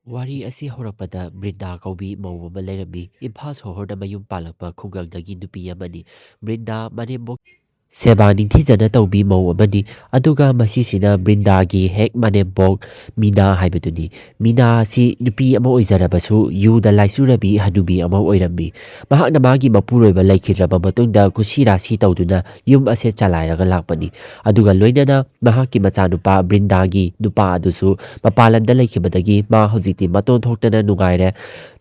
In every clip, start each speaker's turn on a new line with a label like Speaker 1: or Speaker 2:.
Speaker 1: ꯋꯥꯔꯤ ꯑꯁꯤ ꯍꯧꯔꯛꯄꯗ ꯕ꯭ꯔꯤꯟꯗꯥ ꯀꯧꯕꯤ ꯃꯧ ꯑꯃ ꯂꯩꯔꯝꯃꯤ꯫ ꯏꯝꯐꯥꯜ ꯁꯣꯍꯣꯔꯗ ꯃꯌꯨꯝ ꯄꯥꯜꯂꯛꯄ ꯈꯨꯡꯒꯪꯗꯒꯤ ꯅꯨꯄꯤ ꯑꯃꯅꯤ꯫ ꯕ꯭ꯔꯤꯟꯗꯥ ꯃꯅꯦꯝꯕꯣꯛ ꯁꯦꯕꯥ ꯅꯤꯡꯊꯤꯖꯅ ꯇꯧꯕꯤ ꯃꯧ ꯑꯃꯅꯤ꯫ ꯑꯗꯨꯒ ꯃꯁꯤꯁꯤꯅ ꯕ꯭ꯔꯤꯟꯗꯥꯒꯤ ꯍꯦꯛ ꯃꯅꯦꯝꯕꯣꯛ ꯃꯤꯅꯥ ꯍꯥꯏꯕꯗꯨꯅꯤ꯫ ꯃꯤꯅꯥ ꯑꯁꯤ ꯅꯨꯄꯤ ꯑꯃ ꯑꯣꯏꯖꯔꯕꯁꯨ ꯌꯨꯗ ꯂꯥꯏꯆꯨꯔꯕꯤ ꯍꯅꯨꯕꯤ ꯑꯃ ꯑꯣꯏꯔꯝꯃꯤ꯫ ꯃꯍꯥꯛꯅ ꯃꯥꯒꯤ ꯃꯄꯨꯔꯣꯏꯕ ꯂꯩꯈꯤꯗ꯭ꯔꯕ ꯃꯇꯨꯡꯗ ꯀꯨꯁꯤ ꯔꯥꯁꯤ ꯇꯧꯗꯨꯅ ꯌꯨꯝ ꯑꯁꯦ ꯆꯂꯥꯏꯔꯒ ꯂꯥꯛꯄꯅꯤ꯫ ꯑꯗꯨꯒ ꯂꯣꯏꯅꯅ ꯃꯍꯥꯛꯀꯤ ꯃꯆꯥꯅꯨꯄꯥ ꯕ꯭ꯔꯤꯟꯗꯥꯒꯤ ꯅꯨꯄꯥ ꯑꯗꯨꯁꯨ ꯃꯄꯥꯟ ꯂꯝꯗ ꯂꯩꯈꯤꯕꯗꯒꯤ ꯃꯥ ꯍꯧꯖꯤꯛꯇꯤ ꯃꯇꯣꯟ ꯊꯣꯛꯇꯅ ꯅꯨꯡꯉꯥꯏꯔꯦ꯫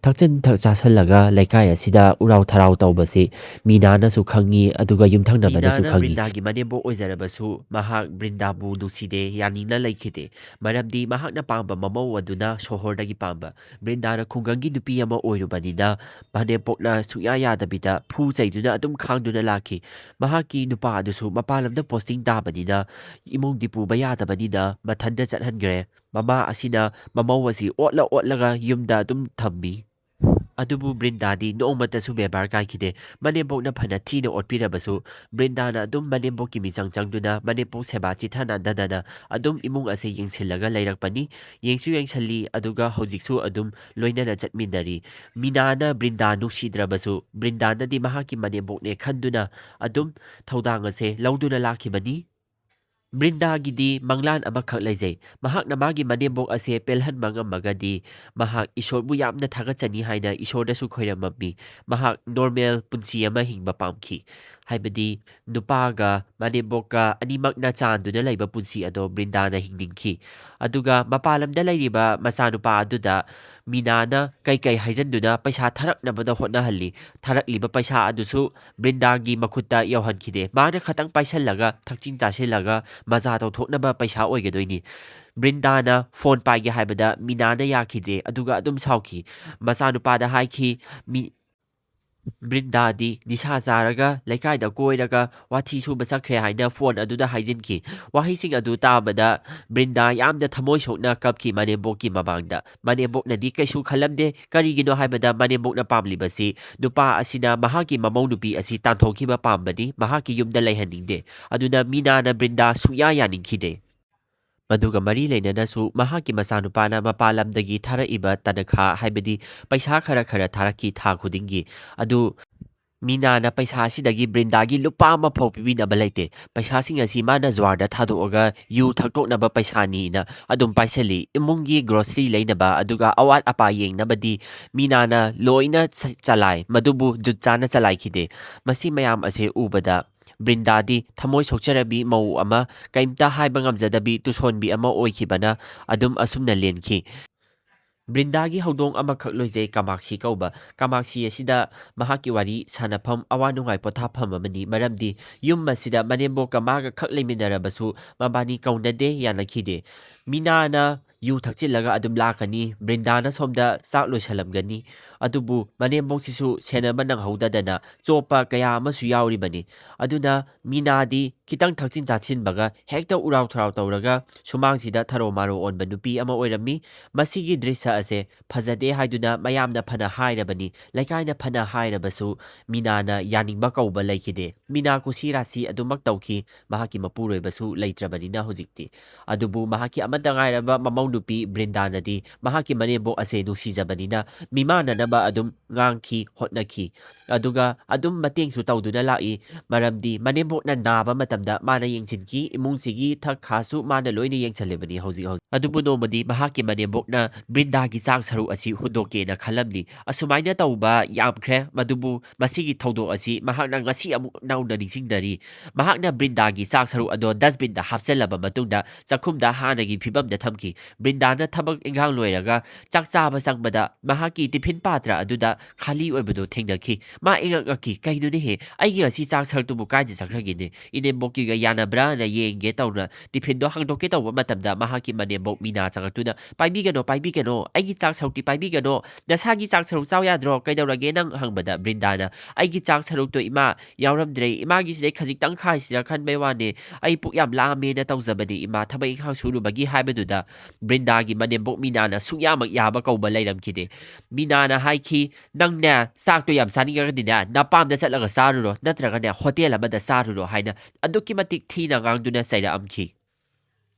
Speaker 1: ꯊꯛꯆꯤꯟ ꯆꯥꯁꯜꯂꯒ ꯂꯩꯀꯥꯏ ꯑꯁꯤꯗ ꯎꯔꯥꯎ ꯊꯔꯥꯎ ꯇꯧꯕꯁꯤ ꯃꯤꯅꯥꯅꯁꯨ ꯈꯪꯉꯤ, ꯑꯗꯨꯒ ꯌꯨꯝꯊꯪꯅꯕꯅꯁꯨ
Speaker 2: ꯃꯤꯅꯥꯅ
Speaker 1: ꯈꯪꯉꯤ꯫
Speaker 2: ꯕ꯭ꯔꯤꯟꯗꯥꯒꯤ ꯃꯅꯦꯝꯕꯣꯛ ꯑꯣꯏꯖꯔꯕꯁꯨ ꯃꯍꯥꯛ ꯕ꯭ꯔꯤꯟꯗꯥꯕꯨ ꯅꯨꯡꯁꯤꯗꯦ, ꯌꯥꯅꯤꯡꯅ ꯂꯩꯈꯤꯗꯦ꯫ ꯃꯔꯝꯗꯤ ꯃꯍꯥꯛꯅ ꯄꯥꯝꯕ ꯃꯃꯧ ꯑꯗꯨꯅ ꯁꯣꯍꯣꯔꯗꯒꯤ ꯄꯥꯝꯕ, ꯕ꯭ꯔꯤꯟꯗꯥꯅ ꯈꯨꯡꯒꯪꯒꯤ ꯅꯨꯄꯤ ꯑꯃ ꯑꯣꯏꯔꯨꯕꯅꯤꯅ ꯃꯅꯦꯝꯄꯣꯛꯅ ꯁꯨꯛꯌꯥ ꯌꯥꯗꯕꯤꯗ ꯐꯨ ꯆꯩꯗꯨꯅ ꯑꯗꯨꯝ ꯈꯥꯡꯗꯨꯅ ꯂꯥꯛꯈꯤ꯫ ꯃꯍꯥꯛꯀꯤ ꯅꯨꯄꯥ ꯑꯗꯨꯁꯨ ꯃꯄꯥꯟ ꯂꯝꯗ ꯄꯣꯁꯇꯤꯡ ꯇꯥꯕꯅꯤꯅ ꯏꯃꯨꯡꯗꯤ ꯄꯨꯕ ꯌꯥꯗꯕꯅꯤꯅ ꯃꯊꯟꯇ ꯆꯠꯍꯟꯈ꯭ꯔꯦ꯫ ꯃꯃꯥ ꯑꯁꯤꯅ ꯃꯃꯧ ꯑꯁꯤ ꯑꯣꯠꯂ ꯑꯣꯠꯂꯒ ꯌꯨꯝꯗ ꯑꯗꯨꯝ ꯊꯝꯕꯤ꯫ ꯑꯗꯨꯕꯨ ꯕ꯭ꯔꯤꯟꯗꯥꯗꯤ ꯅꯣꯡꯃꯇꯁꯨ ꯕꯦꯕꯥꯔ ꯀꯥꯏꯈꯤꯗꯦ꯫ ꯃꯅꯦꯝꯕꯣꯛꯅ ꯐꯅ ꯊꯤꯅ ꯑꯣꯠꯄꯤꯔꯕꯁꯨ ꯕ꯭ꯔꯤꯟꯗꯥꯅ ꯑꯗꯨꯝ ꯃꯅꯦꯝꯕꯣꯛꯀꯤ ꯃꯤꯆꯪ ꯆꯪꯗꯨꯅ ꯃꯅꯦꯝꯕꯣꯛ ꯁꯦꯕꯥ ꯆꯤꯊ ꯅꯥꯟꯗꯗꯅ ꯑꯗꯨꯝ ꯏꯃꯨꯡ ꯑꯁꯦ ꯌꯦꯡꯁꯤꯜꯂꯒ ꯂꯩꯔꯛꯄꯅꯤ꯫ ꯌꯦꯡꯁꯨ ꯌꯦꯡꯁꯤꯜꯂꯤ, ꯑꯗꯨꯒ ꯍꯧꯖꯤꯛꯁꯨ ꯑꯗꯨꯝ ꯂꯣꯏꯅꯅ ꯆꯠꯃꯤꯟꯅꯔꯤ꯫ ꯃꯤꯅꯥꯅ ꯕ꯭ꯔꯤꯟꯗꯥ ꯅꯨꯡꯁꯤꯗ꯭ꯔꯕꯁꯨ ꯕ꯭ꯔꯤꯟꯗꯥꯅꯗꯤ ꯃꯍꯥꯛꯀꯤ ꯃꯅꯦꯝꯕꯣꯛꯅꯦ ꯈꯟꯗꯨꯅ ꯑꯗꯨꯝ ꯊꯧꯗꯥꯡ ꯑꯁꯦ ꯂꯧꯗꯨꯅ ꯂꯥꯛꯈꯤꯕꯅꯤ꯫ ꯕ꯭ꯔꯤꯟꯗꯥꯒꯤꯗꯤ ꯃꯪꯂꯥꯟ ꯑꯃꯈꯛ ꯂꯩꯖꯩ꯫ ꯃꯍꯥꯛꯅ ꯃꯥꯒꯤ ꯃꯅꯦꯝꯕꯣꯛ ꯑꯁꯦ ꯄꯦꯜꯍꯟꯕ ꯉꯝꯃꯒꯗꯤ ꯃꯍꯥꯛ ꯏꯁꯣꯔꯕꯨ ꯌꯥꯝꯅ ꯊꯥꯒꯠꯆꯅꯤ ꯍꯥꯏꯅ ꯏꯁꯣꯔꯗꯁꯨ ꯈꯣꯏꯔꯝꯃꯝꯃꯤ꯫ ꯃꯍꯥꯛ ꯅꯣꯔꯃꯦꯜ ꯄꯨꯟꯁꯤ ꯑꯃ ꯍꯤꯡꯕ ꯄꯥꯝꯈꯤ꯫ ꯍꯥꯏꯕꯗꯤ ꯅꯨꯄꯥꯒ ꯃꯅꯦꯝꯕꯣꯛꯀ ꯑꯅꯤꯃꯛꯅ ꯆꯥꯟꯗꯨꯅ ꯂꯩꯕ ꯄꯨꯟꯁꯤ ꯑꯗꯣ ꯕ꯭ꯔꯤꯟꯗꯥꯅ ꯍꯤꯡꯅꯤꯡꯈꯤ꯫ ꯑꯗꯨꯒ ꯃꯄꯥꯟ ꯂꯝꯗ ꯂꯩꯔꯤꯕ ꯃꯆꯥꯅꯨꯄꯥ ꯑꯗꯨꯗ ꯃꯤꯅꯥꯅ ꯀꯩ ꯍꯥꯏꯖꯟꯗꯨꯅ ꯄꯩꯁꯥ ꯊꯥꯔꯛꯅꯕꯗ ꯍꯣꯠꯅꯍꯜꯂꯤ꯫ ꯊꯥꯔꯛꯂꯤꯕ ꯄꯩꯁꯥ ꯑꯗꯨꯁꯨ ꯕ꯭ꯔꯤꯟꯗꯥꯒꯤ ꯃꯈꯨꯠꯇ ꯌꯧꯍꯟꯈꯤꯗꯦ꯫ ꯃꯥꯅ ꯈꯇꯪ ꯄꯥꯏꯁꯜꯂꯒ ꯊꯛꯆꯤꯟ ꯆꯥꯁꯤꯜꯂꯒ ꯃꯖꯥ ꯇꯧꯊꯣꯛꯅꯕ ꯄꯩꯁꯥ ꯑꯣꯏꯒꯗꯣꯏꯅꯤ꯫ ꯕ꯭ꯔꯤꯟꯗꯥꯅ ꯐꯣꯟ ꯄꯥꯏꯒꯦ ꯍꯥꯏꯕꯗ ꯃꯤꯅꯥꯅ ꯌꯥꯈꯤꯗꯦ, ꯑꯗꯨꯒ ꯑꯗꯨꯝ ꯁꯥꯎꯈꯤ꯫ ꯃꯆꯥꯅꯨꯄꯥꯗ ꯍꯥꯏꯈꯤ, ꯕ꯭ꯔꯤꯟꯗꯥꯗꯤ ꯅꯤꯁꯥ ꯆꯥꯔꯒ ꯂꯩꯀꯥꯏꯗ ꯀꯣꯏꯔꯒ ꯋꯥꯊꯤ ꯁꯨꯕ ꯆꯠꯈ꯭ꯔꯦ ꯍꯥꯏꯅ ꯐꯣꯟ ꯑꯗꯨꯗ ꯍꯥꯏꯖꯤꯟꯈꯤ꯫ ꯋꯥꯍꯩꯁꯤꯡ ꯑꯗꯨ ꯇꯥꯕꯗ ꯕ꯭ꯔꯤꯟꯗꯥ ꯌꯥꯝꯅ ꯊꯃꯣꯏ ꯁꯣꯛꯅ ꯀꯞꯈꯤ ꯃꯅꯦꯝꯕꯣꯛꯀꯤ ꯃꯃꯥꯡꯗ꯫ ꯃꯅꯦꯝꯕꯣꯛꯅꯗꯤ ꯀꯩꯁꯨ ꯈꯜꯂꯝꯗꯦ꯫ ꯀꯔꯤꯒꯤꯅꯣ ꯍꯥꯏꯕꯗ ꯃꯅꯦꯝꯕꯣꯛꯅ ꯄꯥꯝꯂꯤꯕꯁꯤ ꯅꯨꯄꯥ ꯑꯁꯤꯅ ꯃꯍꯥꯛꯀꯤ ꯃꯃꯧ ꯅꯨꯄꯤ ꯑꯁꯤ ꯇꯥꯟꯊꯣꯛꯈꯤꯕ ꯄꯥꯝꯕꯅꯤ, ꯃꯍꯥꯛꯀꯤ ꯌꯨꯝꯗ ꯂꯩꯍꯟꯅꯤꯡꯗꯦ꯫ ꯑꯗꯨꯅ ꯃꯤꯅꯥꯅ ꯕ꯭ꯔꯤꯟꯗꯥ ꯁꯨꯛꯌꯥ ꯌꯥꯅꯤꯡꯈꯤꯗꯦ꯫ ꯃꯗꯨꯒ ꯃꯔꯤ ꯂꯩꯅꯅꯁꯨ ꯃꯍꯥꯛꯀꯤ ꯃꯆꯥꯅꯨꯄꯥꯅ ꯃꯄꯥꯟ ꯂꯝꯗꯒꯤ ꯊꯥꯔꯛꯏꯕ ꯇꯅꯈꯥ, ꯍꯥꯏꯕꯗꯤ ꯄꯩꯁꯥ ꯈꯔ ꯊꯥꯔꯛꯈꯤ ꯊꯥ ꯈꯨꯗꯤꯡꯒꯤ꯫ ꯑꯗꯨ ꯃꯤꯅꯥꯅ ꯄꯩꯁꯥ ꯑꯁꯤꯗꯒꯤ ꯕ꯭ꯔꯤꯟꯗꯥꯒꯤ ꯂꯨꯄꯥ ꯑꯃ ꯐꯥꯎ ꯄꯤꯕꯤꯅꯕ ꯂꯩꯇꯦ꯫ ꯄꯩꯁꯥꯁꯤꯡ ꯑꯁꯤ ꯃꯥꯅ ꯖ꯭ꯋꯥꯔꯗ ꯊꯥꯗꯣꯛꯑꯒ ꯌꯨ ꯊꯛꯇꯣꯛꯅꯕ ꯄꯩꯁꯥꯅꯤꯅ ꯑꯗꯨꯝ ꯄꯥꯏꯁꯜꯂꯤ꯫ ꯏꯃꯨꯡꯒꯤ ꯒ꯭ꯔꯣꯁꯔꯤ ꯂꯩꯅꯕ, ꯑꯗꯨꯒ ꯑꯋꯥꯠ ꯑꯄꯥ ꯌꯦꯡꯅꯕꯗꯤ ꯃꯤꯅꯥꯅ ꯂꯣꯏꯅ ꯆꯂꯥꯏ, ꯃꯗꯨꯕꯨ ꯖꯨꯠ ꯆꯥꯅ ꯆꯂꯥꯏꯈꯤꯗꯦ꯫ ꯃꯁꯤ ꯃꯌꯥꯝ ꯑꯁꯤ ꯎꯕꯗ ꯕ꯭ꯔꯤꯟꯗꯥꯗꯤ ꯊꯃꯣꯏ ꯁꯣꯛꯆꯔꯕꯤ ꯃꯧ ꯑꯃ, ꯀꯩꯝꯇ ꯍꯥꯏꯕ ꯉꯝꯖꯗꯕꯤ ꯇꯨꯁꯣꯟꯕꯤ ꯑꯃ ꯑꯣꯏꯈꯤꯕꯅ ꯑꯗꯨꯝ ꯑꯁꯨꯝꯅ ꯂꯦꯟꯈꯤ꯫ ꯕ꯭ꯔꯤꯟꯗꯥꯒꯤ ꯍꯧꯗꯣꯡ ꯑꯃꯈꯛ ꯂꯣꯏꯖꯩ, ꯀꯥꯃꯥꯛꯁꯤ ꯀꯧꯕ꯫ ꯀꯥꯃꯥꯛꯁꯤ ꯑꯁꯤꯗ ꯃꯍꯥꯛꯀꯤ ꯋꯥꯔꯤ ꯁꯥꯟꯅꯐꯝ, ꯑꯋꯥ ꯅꯨꯡꯉꯥꯏ ꯄꯣꯊꯥꯐꯝ ꯑꯃꯅꯤ꯫ ꯃꯔꯝꯗꯤ ꯌꯨꯝ ꯑꯁꯤꯗ ꯃꯅꯦꯝꯕꯣꯛꯀ ꯃꯥꯒ ꯈꯛ ꯂꯩꯃꯤꯟꯅꯔꯕꯁꯨ ꯃꯕꯥꯅꯤ ꯀꯧꯅꯗꯦ, ꯌꯥꯅꯈꯤꯗꯦ꯫ ꯃꯤꯅꯥꯅ ꯌꯨ ꯊꯛꯆꯤꯜꯂꯒ ꯑꯗꯨꯝ ꯂꯥꯛꯀꯅꯤ, ꯕ꯭ꯔꯤꯟꯗꯥꯅ ꯁꯣꯝꯗ ꯆꯥꯛ ꯂꯣꯏꯁꯜꯂꯝꯒꯅꯤ꯫ ꯑꯗꯨꯕꯨ ꯃꯅꯦꯝꯕꯣꯛꯁꯤꯁꯨ ꯁꯦꯟꯅꯕ ꯅꯪꯍꯧꯗꯗꯅ ꯆꯣꯞꯄ ꯀꯌా ꯑꯃꯁꯨ ꯌꯥꯎꯔꯤꯕꯅꯤ꯫ ꯑꯗꯨꯅ ꯃꯤꯅꯥꯗꯤ ꯈꯤꯇꯪ ꯊꯛꯆꯤꯟ ꯆꯥꯁꯤꯟꯕꯒ ꯍꯦꯛꯇ ꯎꯔꯥꯎ ꯊꯔꯥꯎ ꯇꯧꯔꯒ ꯁꯨꯃꯥꯡꯁꯤꯗ ꯊꯔꯣ ꯃꯥꯔꯣ ꯑꯣꯟꯕ ꯅꯨꯄꯤ ꯑꯃ ꯑꯣꯏꯔꯝꯃꯤ꯫ ꯃꯁꯤꯒꯤ ꯗ꯭ꯔꯤꯁ ꯑꯁꯦ ꯐꯖꯗꯦ ꯍꯥꯏꯗꯨꯅ ꯃꯌꯥꯝꯅ ꯐꯅ ꯍꯥꯏꯔꯕꯅꯤ, ꯂꯩꯀꯥꯏꯅ ꯐꯅ ꯍꯥꯏꯔꯕꯁꯨ ꯃꯤꯅꯥꯅ ꯌꯥꯅꯤꯡꯕ ꯀꯧꯕ ꯂꯩꯈꯤꯗꯦ꯫ ꯃꯤꯅꯥ ꯀꯨꯁꯤ ꯔꯥꯁꯤ ꯑꯗꯨꯃꯛ ꯇꯧꯈꯤ, ꯃꯍꯥꯛꯀꯤ ꯃꯄꯨꯔꯣꯏꯕꯁꯨ ꯂꯩꯇ꯭ꯔꯕꯅꯤꯅ ꯍꯧꯖꯤꯛꯇꯤ꯫ ꯑꯗꯨꯕꯨ ꯃꯍꯥꯛꯀꯤ ꯑꯃꯠꯇ ꯉꯥꯏꯔꯕ ꯃꯃꯧ ꯅꯨꯄꯤ ꯕ꯭ꯔꯤꯟꯗꯥꯅꯗꯤ ꯃꯍꯥꯛꯀꯤ ꯃꯅꯦꯝꯕꯣꯛ ꯑꯁꯦ ꯅꯨꯡꯁꯤꯖꯕꯅꯤꯅ ꯃꯤꯃꯥꯟꯅꯅꯕ ꯑꯗꯨꯝ ꯉꯥꯡꯈꯤ, ꯍꯣꯠꯅꯈꯤ꯫ ꯑꯗꯨꯒ ꯑꯗꯨꯝ ꯃꯇꯦꯡꯁꯨ ꯇꯧꯗꯨꯅ ꯂꯥꯛꯏ꯫ ꯃꯔꯝꯗꯤ ꯃꯅꯦꯝꯕꯣꯛꯅ ꯅꯥꯕ ꯃꯇꯝꯗ ꯃꯥꯅ ꯌꯦꯡꯁꯤꯟꯈꯤ, ꯏꯃꯨꯡꯁꯤꯒꯤ ꯊꯛ ꯈꯥꯁꯨ ꯃꯥꯅ ꯂꯣꯏꯅ ꯌꯦꯡꯁꯤꯜꯂꯤꯕꯅꯤ ꯍꯧꯖꯤꯛ ꯍꯧꯖꯤꯛ꯫ ꯑꯗꯨꯕꯨ ꯅꯣꯡꯃꯗꯤ ꯃꯍꯥꯛꯀꯤ ꯃꯅꯦꯝꯕꯣꯛꯅ ꯕ꯭ꯔꯤꯟꯗꯥꯒꯤ ꯆꯥꯛ ꯁꯔꯨꯛ ꯑꯁꯤ ꯍꯨꯟꯗꯣꯛꯀꯦꯅ ꯈꯜꯂꯝꯂꯤ꯫ ꯑꯁꯨꯃꯥꯏꯅ ꯇꯧꯕ ꯌꯥꯝꯈ꯭ꯔꯦ, ꯃꯗꯨꯕꯨ ꯃꯁꯤꯒꯤ ꯊꯧꯗꯣꯛ ꯑꯁꯤ ꯃꯍꯥꯛꯅ ꯉꯁꯤ ꯑꯃꯨꯛ ꯅꯧꯅ ꯅꯤꯡꯁꯤꯡꯅꯔꯤ꯫ ꯃꯍꯥꯛꯅ ꯕ꯭ꯔꯤꯟꯗꯥꯒꯤ ꯆꯥꯛ ꯁꯔꯨꯛ ꯑꯗꯣ ꯗꯁꯕꯤꯟꯗ ꯍꯥꯞꯆꯤꯜꯂꯕ ꯃꯇꯨꯡꯗ ꯆꯥꯛꯈꯨꯝꯗ ꯍꯥꯟꯅꯒꯤ ꯐꯤꯕꯝꯗ ꯊꯝꯈꯤ꯫ ꯕ꯭ꯔꯤꯟꯗꯥꯅ ꯊꯕꯛ ꯏꯪꯈꯥꯡ ꯂꯣꯏꯔꯒ ꯆꯥꯛ ꯆꯥꯕ ꯆꯪꯕꯗ ꯃꯍꯥꯛꯀꯤ ꯇꯤꯐꯤꯟ ꯄꯥꯇ꯭ꯔ ꯑꯗꯨꯗ ꯈꯥꯂꯤ ꯑꯣꯏꯕꯗꯨ ꯊꯦꯡꯅꯈꯤ꯫ ꯃꯥ ꯏꯉꯛ ꯉꯛꯈꯤ, ꯀꯩꯅꯣꯅꯦꯍꯦ, ꯑꯩꯒꯤ ꯉꯁꯤ ꯆꯥꯛ ꯁꯔꯨꯛꯇꯨꯕꯨ ꯀꯥꯏꯗ ꯆꯠꯈ꯭ꯔꯒꯦꯅꯦ? ꯏꯅꯦꯝꯕꯣꯛꯀꯤꯒ ꯌꯥꯅꯕ꯭ꯔꯥꯅ ꯌꯦꯡꯒꯦ ꯇꯧꯅ ꯇꯤꯐꯤꯟꯗꯣ ꯍꯥꯡꯗꯣꯛꯀꯦ ꯇꯧꯕ ꯃꯇꯝꯗ ꯃꯍꯥꯛꯀꯤ ꯃꯅꯦꯝꯕꯣꯛ ꯃꯤꯅꯥ ꯆꯪꯉꯛꯇꯨꯅ, ꯄꯥꯏꯕꯤꯒꯅꯣ ꯄꯥꯏꯕꯤꯒꯅꯣ, ꯑꯩꯒꯤ ꯆꯥꯛ ꯁꯔꯨꯛꯇꯤ ꯄꯥꯏꯕꯤꯒꯅꯣ, ꯅꯁꯥꯒꯤ ꯆꯥꯛ ꯁꯔꯨꯛ ꯆꯥꯎ ꯌꯥꯗ꯭ꯔꯣ, ꯀꯩꯗꯧꯔꯒꯦ ꯅꯪ ꯍꯪꯕꯗ ꯕ꯭ꯔꯤꯟꯗꯥꯅ, ꯑꯩꯒꯤ ꯆꯥꯛ ꯁꯔꯨꯛꯇꯣ ꯏꯃꯥ ꯌꯥꯎꯔꯝꯗ꯭ꯔꯦ, ꯏꯃꯥꯒꯤꯁꯤꯗꯩ ꯈꯖꯤꯛꯇꯪ ꯈꯥꯏꯁꯤꯔ ꯈꯟꯕꯩ ꯋꯥꯅꯦ, ꯑꯩ ꯄꯨꯛ ꯌꯥꯝ ꯂꯥꯝꯃꯦꯅ ꯇꯧꯖꯕꯅꯦ ꯏꯃꯥ, ꯊꯕꯛ ꯏꯪꯈꯥꯡ ꯁꯨꯔꯨꯕꯒꯤ ꯍꯥꯏꯕꯗꯨꯗ ꯕ꯭ꯔꯤꯟꯗꯥꯒꯤ ꯃꯅꯦꯝꯕꯣꯛ ꯃꯤꯅꯥꯅ ꯁꯨꯛꯌꯥꯃꯛ ꯌꯥꯕ ꯀꯧꯕ ꯂꯩꯔꯝꯈꯤꯗꯦ꯫ ꯃꯤꯅꯥꯅ ꯍꯥꯏꯈꯤ, ꯅꯪꯅꯦ ꯆꯥꯛꯇꯣ ꯌꯥꯝ ꯆꯥꯅꯤꯡꯉꯒꯗꯤꯅꯦ ꯅꯄꯥꯝꯗ ꯆꯠꯂꯒ ꯆꯥꯔꯨꯔꯣ, ꯅꯠꯇ꯭ꯔꯒꯅꯦ ꯍꯣꯇꯦꯜ ꯑꯃꯗ ꯆꯥꯔꯨꯔꯣ ꯍꯥꯏꯅ ꯑꯗꯨꯛꯀꯤ ꯃꯇꯤꯛ ꯊꯤꯅ ꯉꯥꯡꯗꯨꯅ ꯆꯩꯔꯛꯑꯝꯈꯤ꯫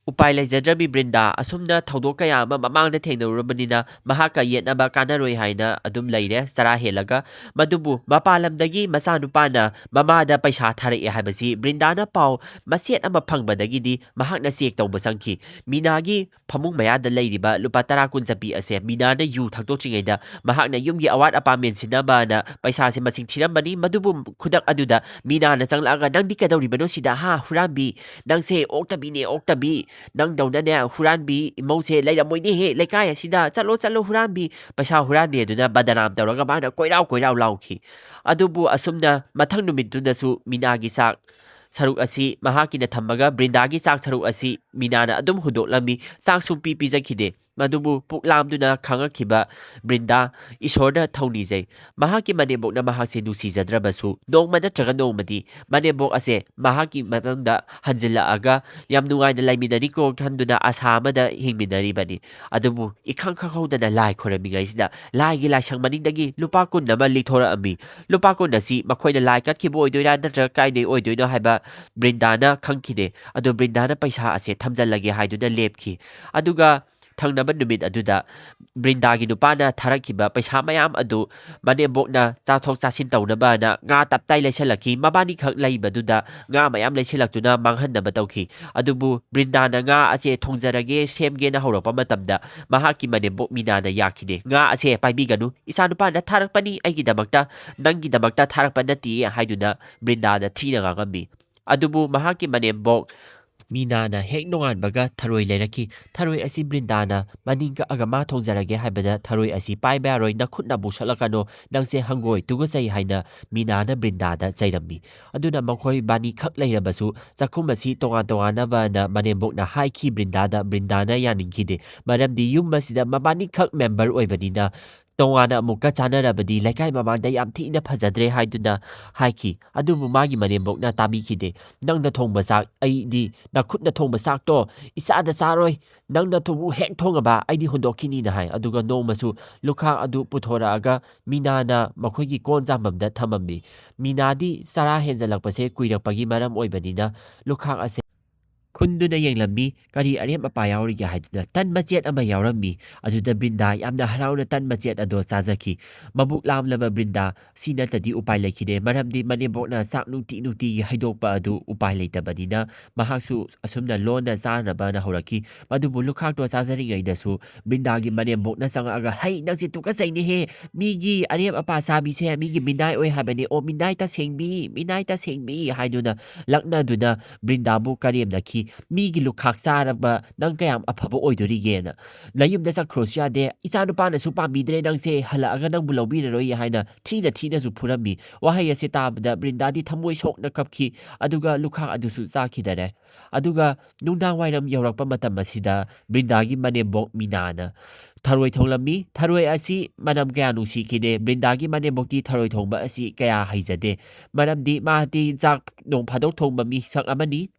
Speaker 2: Upai leijad꯭ꯔꯕꯤ Brinda asumna thaudok kaya ama mamangda thengnaurabnina mahakka yetnaba kanaroi haina adum leire chara helaga madubu mapalamdagi machanupana mamada paisa tharae haibasi Brindana pau maset ama phangbadagidi mahakna chek tauba changki Minagi phamung mayada leiriba lupa 10 kun chapi ase Minana yu thakdokchingaida mahakna yumgi awat apa mensinaba na paisa se masing thirambani madubu khudak aduda Minana changlaga nangdi kadoribano sida ha hurambi nangse oktabi Nang daunane huranbi imose leiramoi he lekai asida chalo huranbi paisa hurani aduna badaram tawraga mana koirau lauki adubu asumna mathang numittudasu Minagi sak saruk asi mahakina thammaga Brindagi sak saruk asi Minana adum hudoklami sak sumpi pijakide madubu puklamduna khangakhiba Brinda isorda thaunijai mahaki manebokna mahakse nusijadrabasu nongma natraga nongmadi manebok ase mahaki mapangda hanjilaaga yam nungaina laiminariko khanduna asa amada hingminaribani adubu ikhang khanghodana lai khoramingaisida laigi laisang maningdagi lupa kun nama lithora ami lupa kun asi makhoina lai katkibo oidoira natraga kaide oidoino haiba Brindana khangkide adu Brindana paisa ase thamjallage haiduna lepki aduga thangnaba numit aduda Brindagi nupana tharakhiba paisa mayam adu manebokna chathok chasin taunaba na nga taptai leisalaki mabani khak leibaduda nga mayam leisilaktuna manghanaba tawki adubu Brindana nga ase thongjarage semge na haurakpa matamda mahaki manebok Minana yakhide nga ase paibiganu isanupana tharakpani aigidamakta nanggidamakta tharakpa nati haiduna Brindana thina ngangami adubu mahaki manebok Minana hek nonganbaga Tharoi leiraki Tharoi asi Brindana maninga agama thongjarage haibada Tharoi asi paiba yaroi nakhutna busalakano nangse hangoi tugachai haina Minana Brindada chairambi aduna makhoi bani khak leirabasu chakhum asi tonganaba na manembokna haiki Brindana yaningkhide maramdi yum masida mabani khak member oibanina tongana amuka chanarabadi laikai mamangda yam thina phajadre haiduna haiki adubu magi manembokna tabikhide nangna thongba sak aidi nakhutna thongba sakto isada charoi nangna thobu hek thongaba aidi hundokhini na hai aduga nongmasu lukha adu puthoraaga Minana makhoigi konjamamda thamambi Minadi sara henjalakpase kuirakpagi maram oibanina lukha ase Khunduna yenglammi kari arem apa yaurige haiduna tan machet ama yaurammi aduda Brinda yamna harauna tan machet ado chajaki mabuk lamlaba Brinda sinatadi upai lekhide maramdi manebokna sak nuti haidokpa adu upai leitabadina mahaksu asumna lona chanaba na horaki madubu lukhakto chajaringaidasu Brindagi manebokna changaga hai nangse tukachaini he migi arem apa sabi se migi minai oi habani o minai ta sengbi haiduna lakna duna Brindabu karemnaki migi lukhak charaba nang kayam afaba oidorigena layumda chakros yade ichanupana su pambidre nangse halaaga nang bulawbiraroi haina thina su phurami wahai ase tabada Brindadi thamoi sokna kapki aduga lukhak adusu chakhidare aduga nungdang wairam yaurakpa matam asida Brindagi manebok Minana Tharoi thonglammi Tharoi asi manam kaya nungsikhide Brindagi manebokti Tharoi thongba asi kaya haijade maramdi mahati jak nong phadok thongba mi sak amani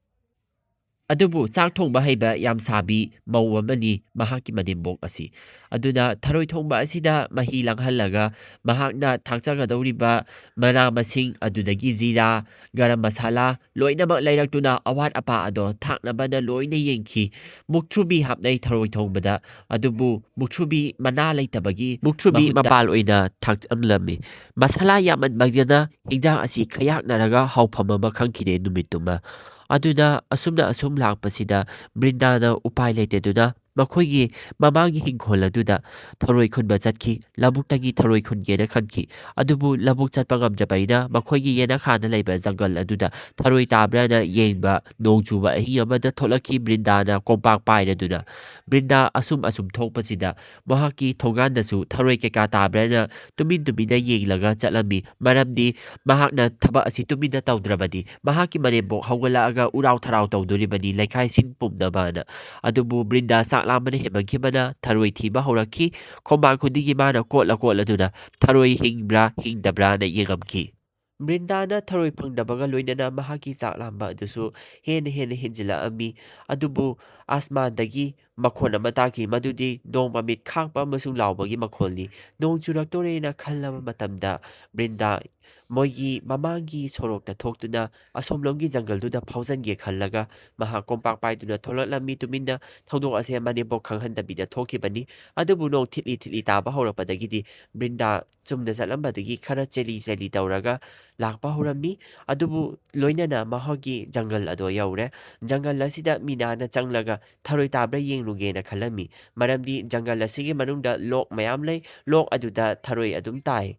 Speaker 2: adubu chak thongba haiba yam sabi mau amani mahaki manembok asi aduna Tharoi thongba asida mahi langhalaga mahakna thakchagadoriba mana masing adudagi zira garam masala loinamak lairaktuna awat apa ado thaknabana loina yengki mukthrubi hapnai Tharoi thongbada adubu mukthrubi mana leitabagi mukthrubi mapal oina thakchamlami masala yamanbagana hingjang asi khayaknaraga haufam ama khangkhide numituma aduna asum lakpasida Brindana upai leiteduna makhoigi mamangi hingkhol aduda Tharoi khunba chatki labuktagi Tharoi khungena khanki adubu labuk chatpa ngamjabaina makhoigi yena khana leiba jangal aduda Tharoi tabrana yengba nongchuba ahi amada tholaki Brindana kompak pairaduna Brinda asum thokpasida mahaki thongandasu Tharoi keka tabrana tumina yenglaga chatlami maramdi mahakna thaba asi tumina tawdrabadi mahaki manebok hawgalaaga urau tharau tawdoribani laikhai sin pumnabana adubu Brinda saklamana hemankibana Tharoi thiba haurakhi khombang khudigi mana kotladuna Tharoi hingbra hingdabra na yengamki Brindana Tharoi phangdabaga loinana mahaki saklamba adusu hena hinjila ami adubu ꯑꯁꯃꯥꯟꯗꯒꯤ ꯃꯈꯣꯟ ꯑꯃ ꯇꯥꯈꯤ, ꯃꯗꯨꯗꯤ ꯅꯣꯡ ꯃꯃꯤꯠ ꯈꯥꯛꯄ ꯑꯃꯁꯨꯡ ꯂꯥꯎꯕꯒꯤ ꯃꯈꯣꯜꯅꯤ꯫ ꯅꯣꯡ ꯆꯨꯔꯛꯇꯣꯔꯦꯅ ꯈꯜꯂꯕ ꯃꯇꯝꯗ ꯕ꯭ꯔꯤꯟꯗꯥ ꯃꯣꯏꯒꯤ ꯃꯃꯥꯡꯒꯤ ꯁꯣꯔꯣꯛꯇ ꯊꯣꯛꯇꯨꯅ ꯑꯁꯣꯝꯂꯣꯝꯒꯤ ꯖꯪꯒꯜꯗꯨꯗ ꯐꯥꯎꯖꯟꯒꯦ ꯈꯜꯂꯒ ꯃꯍꯥꯛ ꯀꯣꯝꯄꯥꯛ ꯄꯥꯏꯗꯨꯅ ꯊꯣꯛꯂꯛꯂꯝꯃꯤ꯫ ꯇꯨꯃꯤꯟꯅ ꯊꯧꯗꯣꯛ ꯑꯁꯦ ꯃꯅꯦꯝꯕꯣꯛ ꯈꯪꯍꯟꯗꯕꯤꯗ ꯊꯣꯛꯈꯤꯕꯅꯤ꯫ ꯑꯗꯨꯕꯨ ꯅꯣꯡ ꯊꯤꯠꯂꯤ ꯊꯤꯠꯂꯤ ꯇꯥꯕ ꯍꯧꯔꯛꯄꯗꯒꯤꯗꯤ ꯕ꯭ꯔꯤꯟꯗꯥ ꯆꯨꯝꯅ ꯆꯠꯂꯝꯕꯗꯒꯤ ꯈꯔ ꯆꯦꯜꯂꯤ ꯆꯦꯜꯂꯤ ꯇꯧꯔꯒ ꯂꯥꯛꯄ ꯍꯧꯔꯝꯃꯤ꯫ ꯑꯗꯨꯕꯨ ꯂꯣꯏꯅꯅ ꯃꯍꯥꯛꯀꯤ ꯖꯪꯒꯜ ꯑꯗꯣ ꯌꯧꯔꯦ꯫ ꯖꯪꯒꯜ ꯑꯁꯤꯗ ꯃꯤꯅꯥꯅ ꯆꯪꯂꯒ ꯊꯔꯣꯏ ꯇꯥꯕ꯭ꯔꯥ ꯌꯦꯡꯂꯨꯒꯦꯅ ꯈꯜꯂꯝꯃꯤ꯫ ꯃꯔꯝꯗꯤ ꯖꯪꯒꯜ ꯑꯁꯤꯒꯤ ꯃꯅꯨꯡꯗ ꯂꯣꯛ ꯃꯌꯥꯝ ꯂꯩ, ꯂꯣꯛ ꯑꯗꯨꯗ ꯊꯔꯣꯏ ꯑꯗꯨꯝ ꯇꯥꯏ꯫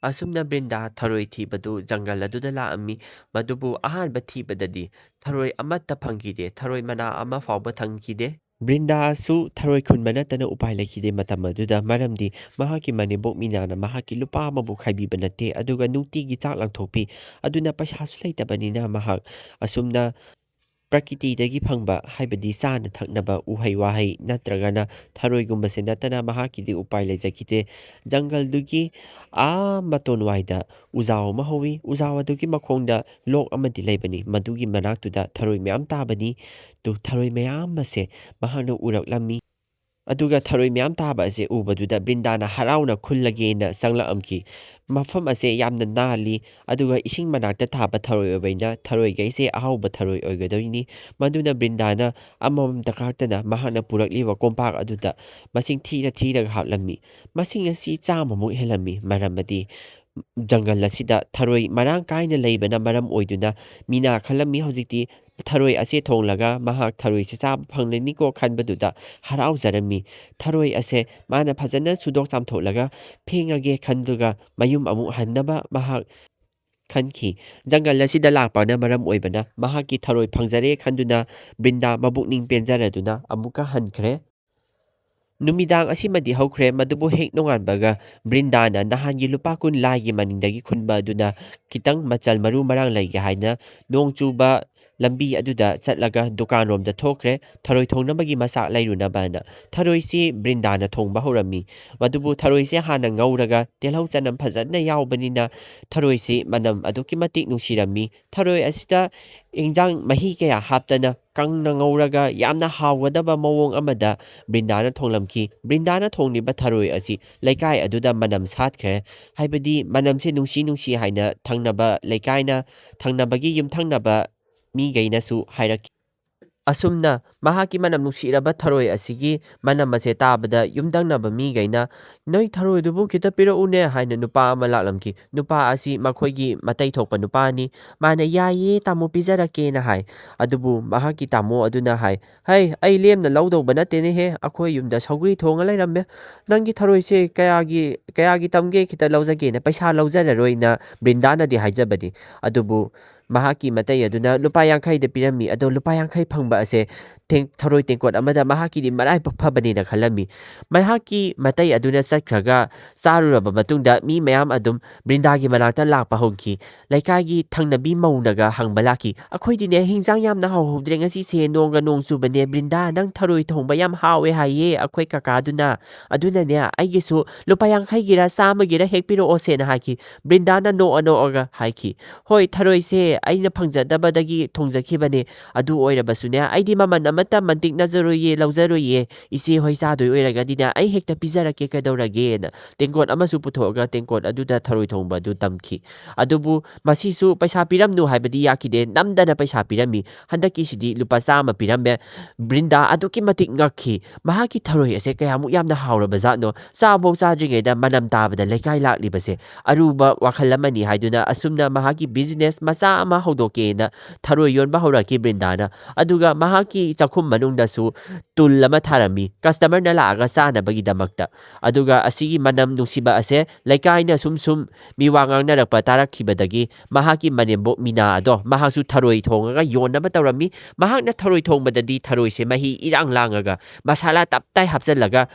Speaker 2: ꯑꯁꯨꯝꯅ ꯕ꯭ꯔꯤꯟꯗꯥ ꯊꯔꯣꯏ ꯊꯤꯕꯗꯨ ꯖꯪꯒꯜ ꯑꯗꯨꯗ ꯂꯥꯛꯑꯝꯃꯤ꯫ ꯃꯗꯨꯕꯨ ꯑꯍꯥꯟꯕ ꯊꯤꯕꯗꯗꯤ ꯊꯔꯣꯏ ꯑꯃꯠꯇ ꯐꯪꯈꯤꯗꯦ, ꯊꯔꯣꯏ ꯃꯅꯥ ꯑꯃ ꯐꯥꯎꯕ ꯐꯪꯈꯤꯗꯦ꯫ ꯕ꯭ꯔꯤꯟꯗꯥꯁꯨ ꯊꯔꯣꯏ ꯈꯨꯟꯕ ꯅꯠꯇꯅ ꯎꯄꯥꯏ ꯂꯩꯈꯤꯗꯦ ꯃꯇꯝ ꯑꯗꯨꯗ, ꯃꯔꯝꯗꯤ ꯃꯍꯥꯛꯀꯤ ꯃꯅꯦꯝꯕꯣꯛ ꯃꯤꯅꯥꯅ ꯃꯍꯥꯛꯀꯤ ꯂꯨꯄꯥ ꯑꯃꯕꯨ ꯈꯥꯏꯕꯤꯕ ꯅꯠꯇꯦ, ꯑꯗꯨꯒ ꯅꯨꯡꯇꯤꯒꯤ ꯆꯥꯛ ꯂꯪꯊꯣꯛꯄꯤ꯫ ꯑꯗꯨꯅ ꯄꯩꯁꯥꯁꯨ ꯂꯩꯇꯕꯅꯤꯅ ꯃꯍꯥꯛ ꯑꯁꯨꯝꯅ ꯄ꯭ꯔꯀꯤꯇꯤꯗꯒꯤ ꯐꯪꯕ, ꯍꯥꯏꯕꯗꯤ ꯆꯥꯅ ꯊꯛꯅꯕ ꯎꯍꯩ ꯋꯥꯍꯩ ꯅꯠꯇ꯭ꯔꯒꯅ ꯊꯔꯣꯏꯒꯨꯝꯕꯁꯦ ꯅꯠꯇꯅ ꯃꯍꯥꯛꯀꯤꯗꯤ ꯎꯄꯥꯏ ꯂꯩꯖꯈꯤꯗꯦ꯫ ꯖꯪꯒꯜꯗꯨꯒꯤ ꯃꯇꯣꯟꯋꯥꯏꯗ ꯎꯖꯥꯎ ꯑꯃ ꯍꯧꯋꯤ꯫ ꯎꯖꯥꯎ ꯑꯗꯨꯒꯤ ꯃꯈꯣꯡꯗ ꯂꯣꯛ ꯑꯃꯗꯤ ꯂꯩꯕꯅꯤ, ꯃꯗꯨꯒꯤ ꯃꯅꯥꯛꯇꯨꯗ ꯊꯔꯣꯏ ꯃꯌꯥꯝ ꯇꯥꯕꯅꯤ꯫ ꯊꯔꯣꯏ ꯃꯌꯥꯝ ꯑꯁꯦ ꯃꯍꯥꯛꯅ ꯎꯔꯛꯂꯝꯃꯤ꯫ ꯑꯗꯨꯒ ꯊꯔꯣꯏ ꯃꯌꯥꯝ ꯇꯥꯕ ꯑꯁꯦ ꯎꯕꯗꯨꯗ ꯕ꯭ꯔꯤꯟꯗꯥꯅ ꯍꯔꯥꯎꯅ ꯈꯨꯜꯂꯒꯦꯅ ꯆꯪꯂꯛꯑꯝꯈꯤ꯫ ꯃꯐꯝ ꯑꯁꯦ ꯌꯥꯝꯅ ꯅꯥꯜꯂꯤ, ꯑꯗꯨꯒ ꯏꯁꯤꯡ ꯃꯅꯥꯛꯇ ꯊꯥꯕ ꯊꯔꯣꯏ ꯑꯣꯏꯕꯅꯤꯅ ꯊꯔꯣꯏꯈꯩꯁꯦ ꯑꯍꯥꯎꯕ ꯊꯔꯣꯏ ꯑꯣꯏꯒꯗꯣꯏꯅꯤ꯫ ꯃꯗꯨꯅ ꯕ꯭ꯔꯤꯟꯗꯥꯅ ꯑꯃꯃꯝꯇ ꯈꯥꯛꯇꯅ ꯃꯍꯥꯛꯅ ꯄꯨꯔꯛꯂꯤꯕ ꯀꯣꯝꯄꯥꯛ ꯑꯗꯨꯗ ꯃꯁꯤꯡ ꯊꯤꯔꯒ ꯍꯥꯞꯂꯝꯃꯤ꯫ ꯃꯁꯤꯡ ꯑꯁꯤ 100ꯃꯨꯛ ꯍꯦꯜꯂꯝꯃꯤ, ꯃꯔꯝꯗꯤ ꯖꯪꯒꯜ ꯑꯁꯤꯗ ꯊꯔꯣꯏ ꯃꯔꯥꯡ ꯀꯥꯏꯅ ꯂꯩꯕꯅ ꯃꯔꯝ ꯑꯣꯏꯗꯨꯅ ꯃꯤꯅꯥ ꯈꯜꯂꯝꯃꯤ ꯍꯧꯖꯤꯛꯇꯤ ꯊꯔꯣꯏ ꯑꯁꯦ ꯊꯣꯡꯂꯒ ꯃꯍꯥꯛ ꯊꯔꯣꯏꯁꯦ ꯆꯥꯕ ꯐꯪꯂꯅꯤꯀꯣ ꯈꯟꯕꯗꯨꯗ ꯍꯔꯥꯎꯖꯔꯝꯃꯤ꯫ ꯊꯔꯣꯏ ꯑꯁꯦ ꯃꯥꯅ ꯐꯖꯅ ꯁꯨꯗꯣꯛ ꯆꯥꯝꯊꯣꯛꯂꯒ ꯐꯦꯡꯉꯒꯦ ꯈꯟꯗꯨꯒ ꯃꯌꯨꯝ ꯑꯃꯨꯛ ꯍꯟꯅꯕ ꯃꯍꯥꯛ ꯈꯟꯈꯤ꯫ ꯖꯪꯒꯜ ꯑꯁꯤꯗ ꯂꯥꯛꯄꯅ ꯃꯔꯝ ꯑꯣꯏꯕꯅ ꯃꯍꯥꯛꯀꯤ ꯊꯔꯣꯏ ꯐꯪꯖꯔꯦ ꯈꯟꯗꯨꯅ ꯕ꯭ꯔꯤꯟꯗꯥ ꯃꯕꯨꯛꯅꯤꯡ ꯄꯦꯟꯖꯔꯗꯨꯅ ꯑꯃꯨꯛꯀ ꯍꯟꯈ꯭ꯔꯦ꯫ ꯅꯨꯃꯤꯗꯥꯡ ꯑꯁꯤꯃꯗꯤ ꯍꯧꯈ꯭ꯔꯦ, ꯃꯗꯨꯕꯨ ꯍꯦꯛ ꯅꯣꯡꯉꯥꯟꯕꯒ ꯕ꯭ꯔꯤꯟꯗꯥꯅ ꯅꯍꯥꯟꯒꯤ ꯂꯨꯄꯥ 10 ꯂꯥꯏꯒꯤ ꯃꯅꯤꯡꯗꯒꯤ ꯈꯨꯟꯕ ꯑꯗꯨꯅ ꯈꯤꯇꯪ ꯃꯆꯜ ꯃꯔꯨ ꯃꯔꯥꯡ ꯂꯩꯒꯦ ꯍꯥꯏꯅ ꯅꯣꯡ ꯆꯨꯕ ꯂꯝꯕꯤ ꯑꯗꯨꯗ ꯆꯠꯂꯒ ꯗꯨꯀꯥꯟꯔꯣꯝꯗ ꯊꯣꯛꯈ꯭ꯔꯦ, ꯊꯔꯣꯏ ꯊꯣꯡꯅꯕꯒꯤ ꯃꯆꯥꯛ ꯂꯩꯔꯨꯅꯕꯅ꯫ ꯊꯔꯣꯏꯁꯤ ꯕ꯭ꯔꯤꯟꯗꯥꯅ ꯊꯣꯡꯕ ꯍꯧꯔꯝꯃꯤ꯫ ꯃꯗꯨꯕꯨ ꯊꯔꯣꯏꯁꯦ ꯍꯥꯟꯅ ꯉꯧꯔꯒ ꯇꯤꯜꯍꯧ ꯆꯅꯝ ꯐꯖꯅ ꯌꯥꯎꯕꯅꯤꯅ ꯊꯔꯣꯏꯁꯤ ꯃꯅꯝ ꯑꯗꯨꯛꯀꯤ ꯃꯇꯤꯛ ꯅꯨꯡꯁꯤꯔꯝꯃꯤ꯫ ꯊꯔꯣꯏ ꯑꯁꯤꯗ ꯏꯟꯖꯥꯡ ꯃꯍꯤ kaya ꯍꯥꯞꯇꯅ ꯀꯪꯅ ꯉꯧꯔꯒ ꯌꯥꯝꯅ ꯍꯥꯎꯒꯗꯕ ꯃꯑꯣꯡ ꯑꯃꯗ ꯕ꯭ꯔꯤꯟꯗꯥꯅ ꯊꯣꯡꯂꯝꯈꯤ꯫ ꯕ꯭ꯔꯤꯟꯗꯥꯅ ꯊꯣꯡꯂꯤꯕ ꯊꯔꯣꯏ ꯑꯁꯤ ꯂꯩꯀꯥꯏ ꯑꯗꯨꯗ ꯃꯅꯝ ꯁꯥꯠꯈ꯭ꯔꯦ, ꯍꯥꯏꯕꯗꯤ ꯃꯅꯝꯁꯦ ꯅꯨꯡꯁꯤ ꯅꯨꯡꯁꯤ ꯍꯥꯏꯅ ꯊꯪꯅꯕ ꯂꯩꯀꯥꯏꯅ, ꯊꯪꯅꯕꯒꯤ ꯌꯨꯝꯊꯪꯅꯕ ꯃꯤꯒꯩꯅꯁꯨ ꯍꯥꯏꯔꯛꯈꯤ꯫ ꯑꯁꯨꯝꯅ ꯃꯍꯥꯛꯀꯤ ꯃꯅꯝ ꯅꯨꯡꯁꯤꯔꯕ ꯊꯔꯣꯏ ꯑꯁꯤꯒꯤ ꯃꯅꯝ ꯑꯁꯦ ꯇꯥꯕꯗ ꯌꯨꯝꯊꯪꯅꯕ ꯃꯤꯒꯩꯅ "ꯅꯣꯏ ꯊꯔꯣꯏꯗꯨꯕꯨ ꯈꯤꯇ ꯄꯤꯔꯛꯎꯅꯦ" ꯍꯥꯏꯅ ꯅꯨꯄꯥ ꯑꯃ ꯂꯥꯛꯂꯝꯈꯤ꯫ ꯅꯨꯄꯥ ꯑꯁꯤ ꯃꯈꯣꯏꯒꯤ ꯃꯇꯩ ꯊꯣꯛꯄ ꯅꯨꯄꯥꯅꯤ꯫ ꯃꯥꯅ "ꯌꯥꯏꯌꯦ ꯇꯥꯃꯣ, ꯄꯤꯖꯔꯛꯀꯦꯅ" ꯍꯥꯏ꯫ ꯑꯗꯨꯕꯨ ꯃꯍꯥꯛꯀꯤ ꯇꯥꯃꯣ ꯑꯗꯨꯅ ꯍꯥꯏ, "ꯍꯩ, ꯑꯩ ꯂꯦꯝꯅ ꯂꯧꯗꯧꯕ ꯅꯠꯇꯦꯅꯦꯍꯦ, ꯑꯩꯈꯣꯏ ꯌꯨꯝꯗ ꯁꯧꯒ꯭ꯔꯤ ꯊꯣꯡꯉ ꯂꯩꯔꯝꯃꯦ꯫ ꯅꯪꯒꯤ ꯊꯔꯣꯏꯁꯦ ꯀꯌꯥꯒꯤ ꯇꯝꯒꯦ, ꯈꯤꯇ ꯂꯧꯖꯒꯦꯅ, ꯄꯩꯁꯥ ꯂꯧꯖꯔꯔꯣꯏꯅ" ꯕ꯭ꯔꯤꯟꯗꯥꯅꯗꯤ ꯍꯥꯏꯖꯕꯅꯤ꯫ ꯑꯗꯨꯕꯨ ꯃꯍꯥꯛꯀꯤ ꯃꯇꯩ ꯑꯗꯨꯅ ꯂꯨꯄꯥ 50ꯗ ꯄꯤꯔꯝꯃꯤ꯫ ꯑꯗꯣ ꯂꯨꯄꯥ 50 ꯐꯪꯕ ꯑꯁꯦ ꯊꯔꯣꯏ ꯇꯦꯡꯀꯣꯠ ꯑꯃꯗ ꯃꯍꯥꯛꯀꯤꯗꯤ ꯃꯔꯥꯏꯕꯛ ꯐꯕꯅꯦꯅ ꯈꯜꯂꯝꯃꯤ꯫ ꯃꯍꯥꯛꯀꯤ ꯃꯇꯩ ꯑꯗꯨꯅ ꯆꯠꯈ꯭ꯔꯒ ꯆꯥꯔꯨꯔꯕ ꯃꯇꯨꯡꯗ ꯃꯤ ꯃꯌꯥꯝ ꯑꯗꯨꯝ ꯕ꯭ꯔꯤꯟꯗꯥꯒꯤ ꯃꯅꯥꯛꯇ ꯂꯥꯛꯄ ꯍꯧꯈꯤ꯫ ꯂꯩꯀꯥꯏꯒꯤ ꯊꯪꯅꯕꯤ ꯃꯧꯅꯒ ꯍꯪꯕ ꯂꯥꯛꯈꯤ, "ꯑꯩꯈꯣꯏꯗꯤꯅꯦ ꯍꯤꯟꯖꯥꯡ ꯌꯥꯝꯅ ꯍꯥꯎꯍꯧꯗ꯭ꯔꯦ ꯉꯁꯤꯁꯦ, ꯅꯣꯡ ꯆꯨꯕꯅꯦ꯫ ꯕ꯭ꯔꯤꯟꯗꯥ, ꯅꯪ ꯊꯔꯣꯏ ꯊꯣꯡꯕ ꯌꯥꯝ ꯍꯥꯎꯋꯦ ꯍꯥꯏꯌꯦ ꯑꯩꯈꯣꯏ ꯀꯀꯥꯗꯨꯅ, ꯑꯗꯨꯅꯅꯦ ꯑꯩꯒꯤꯁꯨ ꯂꯨꯄꯥ 50ꯒꯤꯔ 100ꯒꯤꯔ ꯍꯦꯛ ꯄꯤꯔꯛꯑꯣꯁꯦꯅ" ꯍꯥꯏꯈꯤ꯫ ꯕ꯭ꯔꯤꯟꯗꯥꯅ ꯅꯣꯛꯑ ꯅꯣꯛꯑꯒ ꯍꯥꯏꯈꯤ, "ꯍꯣꯏ, ꯊꯔꯣꯏꯁꯦ ꯑꯩꯅ ꯐꯪꯖꯗꯕꯗꯒꯤ ꯊꯣꯡꯖꯈꯤꯕꯅꯦ, ꯑꯗꯨ ꯑꯣꯏꯔꯕꯁꯨꯅꯦ ꯑꯩꯗꯤ ꯃꯃꯜ ꯑꯃꯠꯇ ꯃꯟꯇꯤꯛꯅꯖꯔꯣꯏꯌꯦ, ꯂꯧꯖꯔꯣꯏꯌꯦ, ꯏꯆꯦ ꯍꯣꯏ ꯆꯥꯗꯣꯏ ꯑꯣꯏꯔꯒꯗꯤꯅꯦ ꯑꯩ ꯍꯦꯛꯇ ꯄꯤꯖꯔꯛꯀꯦ ꯀꯩꯗꯧꯔꯒꯦꯅ" ꯇꯦꯡꯀꯣꯠ ꯑꯃꯁꯨ ꯄꯨꯊꯣꯛꯑꯒ ꯇꯦꯡꯀꯣꯠ ꯑꯗꯨꯗ ꯊꯔꯣꯏ ꯊꯣꯡꯕ ꯑꯗꯨ ꯇꯝꯈꯤ꯫ ꯑꯗꯨꯕꯨ ꯃꯁꯤꯁꯨ ꯄꯩꯁꯥ ꯄꯤꯔꯝꯅꯨ ꯍꯥꯏꯕꯗꯤ ꯌꯥꯈꯤꯗꯦ, ꯅꯝꯗꯅ ꯄꯩꯁꯥ ꯄꯤꯔꯝꯃꯤ꯫ ꯍꯟꯗꯛꯀꯤꯁꯤꯗꯤ ꯂꯨꯄꯥ 100 ꯄꯤꯔꯝꯃꯦ꯫ ꯕ꯭ꯔꯤꯟꯗꯥ ꯑꯗꯨꯛꯀꯤ ꯃꯇꯤꯛ ꯉꯛꯈꯤ, ꯃꯍꯥꯛꯀꯤ ꯊꯔꯣꯏ ꯑꯁꯦ ꯀꯌꯥꯃꯨꯛ ꯌꯥꯝꯅ ꯍꯥꯎꯔꯕ ꯖꯥꯠꯅꯣ, ꯆꯥꯐꯧ ꯆꯥꯗ꯭ꯔꯤꯉꯩꯗ ꯃꯅꯝ ꯇꯥꯕꯗ ꯂꯩꯀꯥꯏ ꯂꯥꯛꯂꯤꯕꯁꯦ ꯑꯔꯨꯕ ꯋꯥꯈꯜ ꯑꯃꯅꯤ ꯍꯥꯏꯗꯨꯅ ꯑꯁꯨꯝꯅ ꯃꯍꯥꯛꯀꯤ ꯕꯤꯖꯤꯅꯦꯁ ꯃꯆꯥ ꯑꯃ ꯍꯧꯗꯣꯛꯀꯦꯅ ꯊꯔꯣꯏ ꯌꯣꯟꯕ ꯍꯧꯔꯛꯈꯤ ꯕ꯭ꯔꯤꯟꯗꯥꯅ꯫ ꯑꯗꯨꯒ ꯃꯍꯥꯛꯀꯤ ꯆꯥꯛꯈꯨꯝ ꯃꯅꯨꯡꯗꯁꯨ ꯇꯨꯜ ꯑꯃ ꯊꯥꯔꯝꯃꯤ, ꯀꯁꯇꯃꯔꯅ ꯂꯥꯛꯑꯒ ꯆꯥꯅꯕꯒꯤꯗꯃꯛꯇ꯫ ꯑꯗꯨꯒ ꯑꯁꯤꯒꯤ ꯃꯅꯝ ꯅꯨꯡꯁꯤꯕ ꯑꯁꯦ ꯂꯩꯀꯥꯏꯅ ꯁꯨꯝ ꯃꯤꯋꯥ ꯉꯥꯡꯅꯔꯛꯄ ꯇꯥꯔꯛꯈꯤꯕꯗꯒꯤ ꯃꯍꯥꯛꯀꯤ ꯃꯅꯦꯝꯕꯣꯛ ꯃꯤꯅꯥ ꯑꯗꯣ ꯃꯍꯥꯛꯁꯨ ꯊꯔꯣꯏ ꯊꯣꯡꯉꯒ ꯌꯣꯟꯅꯕ ꯇꯧꯔꯝꯃꯤ꯫ ꯃꯍꯥꯛꯅ ꯊꯔꯣꯏ ꯊꯣꯡꯕꯗꯗꯤ ꯊꯔꯣꯏꯁꯦ ꯃꯍꯤ ꯏꯔꯥꯡ ꯂꯥꯡꯉꯒ ꯃꯁꯥꯂꯥ ꯇꯞꯇꯥꯏ ꯍꯥꯞꯆꯤꯜꯂꯒ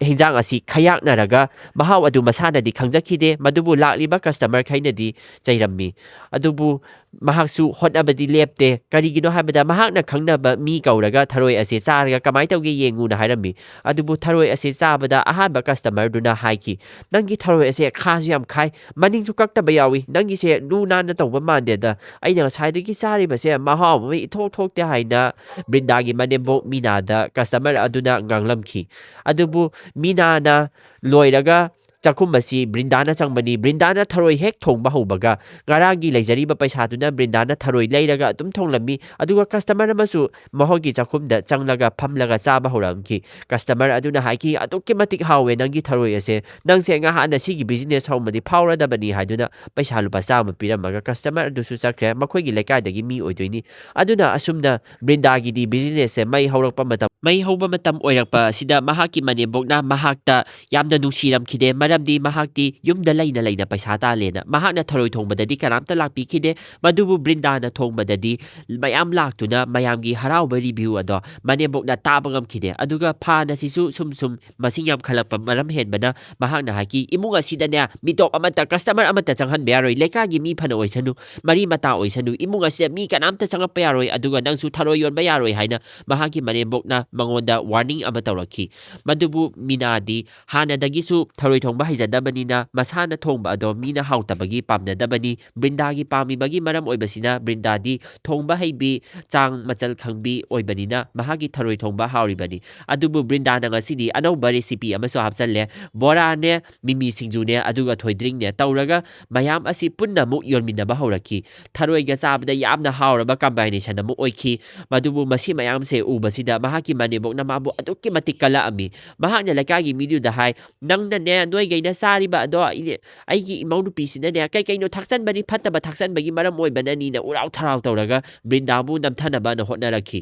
Speaker 2: ꯍꯤꯟꯖꯥꯡ ꯑꯁꯤ ꯈꯌꯥꯛꯅꯔꯒ ꯃꯍꯥꯎ ꯑꯗꯨ ꯃꯁꯥꯅꯗꯤ ꯈꯪꯖꯈꯤꯗꯦ, ꯃꯗꯨꯕꯨ ꯂꯥꯛꯂꯤꯕ ꯀꯁꯇꯃꯔꯈꯩꯅꯗꯤ ꯆꯩꯔꯝꯃꯤ꯫ ꯑꯗꯨꯕꯨ mahaksu hotnabadi lepte karigino haibada mahakna khangnaba mi kauraga tharoi ase charaga kamai tauge yengu na hairami adubu tharoi ase chabada ahanba customer duna haiki nangi tharoi ase khasu yam khai maning su kakta bayawi nangi se lu na na tawba mande da aina saidagi sari base mahaw mai thok thok te haina brindagi manembo mina da customer aduna nganglamki adubu mina na loiraga Chakumasi Brindana changbani Brindana tharoi hek thongba hobaga ngarangi leijariba paisaduna Brindana tharoi leiraga atum thonglami aduga customer amasu mahogi chakumda changlaga phamlaga chaba horamki customer aduna haiki atukki matik hawe nangi tharoi ase nangse nga hana sigi business haumadi phauradabani haiduna paisa lupa chama piramaga customer adusu chakre makhoigi lekaidagi mi oidoini aduna asumna Brindagi di business se mai haurakpa matam mai hauba matam oirakpa sida mahaki manebokna mahakta yamna nungsiramkhide maramdi mahakti yumda laina paisa talena mahakna tharoi thongbadadi kanamta lakpikhide madubu Brindana thongbadadi mayam laktuna mayamgi harauba review ado manebokna taba ngamkhide aduga phana sisu sum masing yam khalakpa maram henbana mahakna haki imung asidane mitop amata customer amata changhan bearoi lekagi mi phana oisanu mari mata oisanu imung asida mi kanamta changapa yaroi aduga nangsu tharoi yonba yaroi haina mahaki manebokna mangonda warning ama tawrakhi madubu minadi hanadagisu tharoi thongba haijadabanina masana thongba ado mina hautabagi pamnadabani Brindagi pamibagi maram oibasina Brindadi thongba heibi chang machal khangbi oibanina mahagi tharoi thongba hauribani adubu Brindana ngasidi anauba recipe amaso hapchalle borane mimi singjune aduga thoidring ne tawraga mayam asi punna mu yonminaba haurakhi tharoi ga chabada yamna hauraba combination amu oikhi madubu masi mayam se ubasida mahaki manebokna mabu adukki matik kala ami mahakna lekagi midu da hai nangna ne noi gaina sariba ado aigi imaunupi sinane kai kaino thaksanbani phattaba thaksanbagi maram oibanani na urau tharau tawraga Brindabu namthanaba na hotnarakhi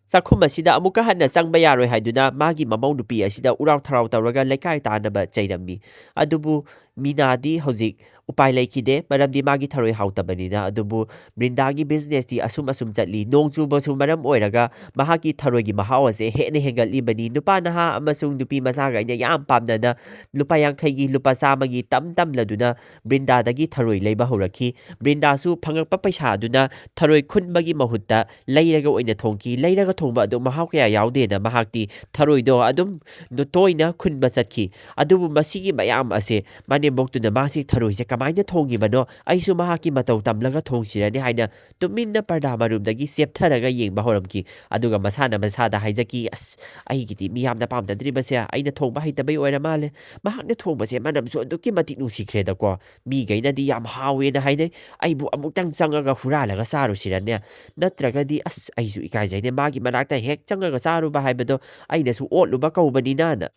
Speaker 2: Sakhum asida amuka hanna changba yaroi haiduna magi mamau nupi asida urau tharau tawraga lekai tanaba chairammi adubu minadi hojik upai laikide maramdi magi tharoi hautabanina adubu Brindagi business di asum chatli nong chubasu maram oiraga mahaki tharoi gi mahau ase hene hengali bani nupa naha amasung nupi masaga ina yam pamnana lupa yankhai gi lupa samagi tam laduna Brindadagi tharoi leiba horakhi Brindasu phangakpa paisa aduna tharoi khunbagi mahutta leiraga oina thongki leiraga thongba adu mahau kaya yaude na mahakti tharoi do adum toina khunba chatki adubu masigi mayam ase manemboktu masi tharoi se kamaina thongi bano aisu mahaki matau tamlaga thongsirani haina tuminna parda marumdagi septharaga yengba horamki aduga masada haijaki as aigiti miyamna pamdadribase aina thongba haitabai oira male mahakna thongbase manamsu aduki matik nusikreda ko mi gainadi yam hawe na haine aibu amuktang changaga huralaga saru sirane natragadi as aisu ikaijaine magi manakta hek changaga saru ba haibado aina su otluba kaubanina na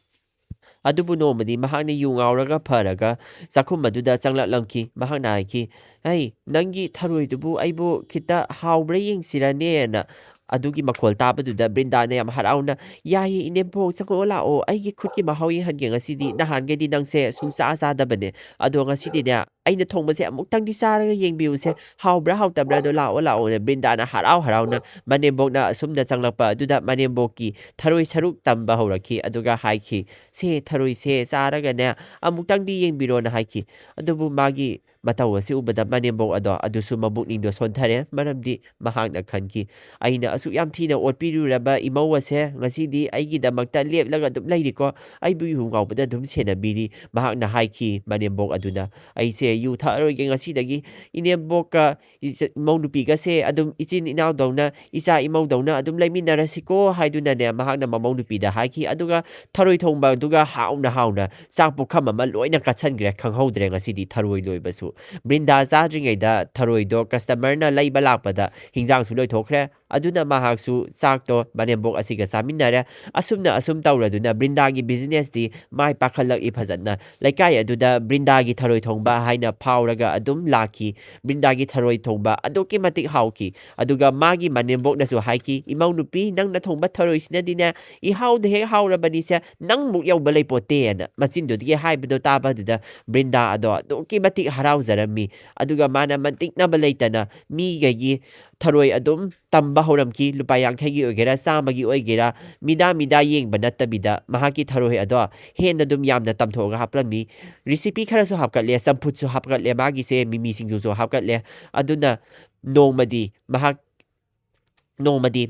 Speaker 2: adubu nomadi mahakna yu ngauraga pharaga chakhum maduda changlatlamki mahakna haiki hey nangi tharoi dubu aibu kita haubra yengsirane na adugi makhol tabaduda Brindana yam harauna yayi inempo chako lao aigi khutki mahawi hange ngasidi nahangedi nangse sungsa sadabane ado ngasidi ne aina thongbase amuktang di saraga yengbiuse haubra hautabra do lao na Brindana harauna manembokna asumna changlakpa aduda manemboki tharoi saruk tamba horakhi aduga haiki se tharoi se charaga ne amuktang di yengbiro na haiki adubu magi matau ase ubada manembok ado adusu mabukning do sonthare maramdi mahakna khanki aina asu yam thina otpiruraba imau ase ngasidi aigi damakta leplaga dum lairiko aibu yu ngawbada dum senabiri mahakna haiki manembok aduna aise yu tharoi ge ngasidagi inemboka imau nupi ga se adum ichin inaw dawna isa imau dawna adum laiminarasiko haiduna ne mahakna mamau nupi da haiki aduga tharoi thongba duga hauna chakpu khama ma loina katsangre khanghaudre ngasidi tharoi loibasu Brinda zadringaida tharoi do customer na laiba lakpada hingjang su loi thokre aduna mahaksu chakto manembok asiga saminare asum tawraduna Brindagi business di mai pakhalak ifazatna laikai aduda Brindagi tharoi thongba haina phawraga adum laki Brindagi tharoi thongba aduki matik hauki aduga magi manembok nasu haiki imau nupi nang na thongba tharoi sinadina I haude he haurabani se nang muk yauba leipote na machindo dige haibdo tabaduda Brinda ado aduki matik harauzarami aduga mana matik naba leitana mi gagi tharoi adum tamba horamki lupa yankhagi ogera samagi oigera mida yengba nattabida mahaki tharoi ado hen adum yamna tamthoga haplami recipe kharasu hapkatle samputsu hapkatle magi se mimi singju so hapkatle aduna ꯅꯣꯡꯃꯗꯤ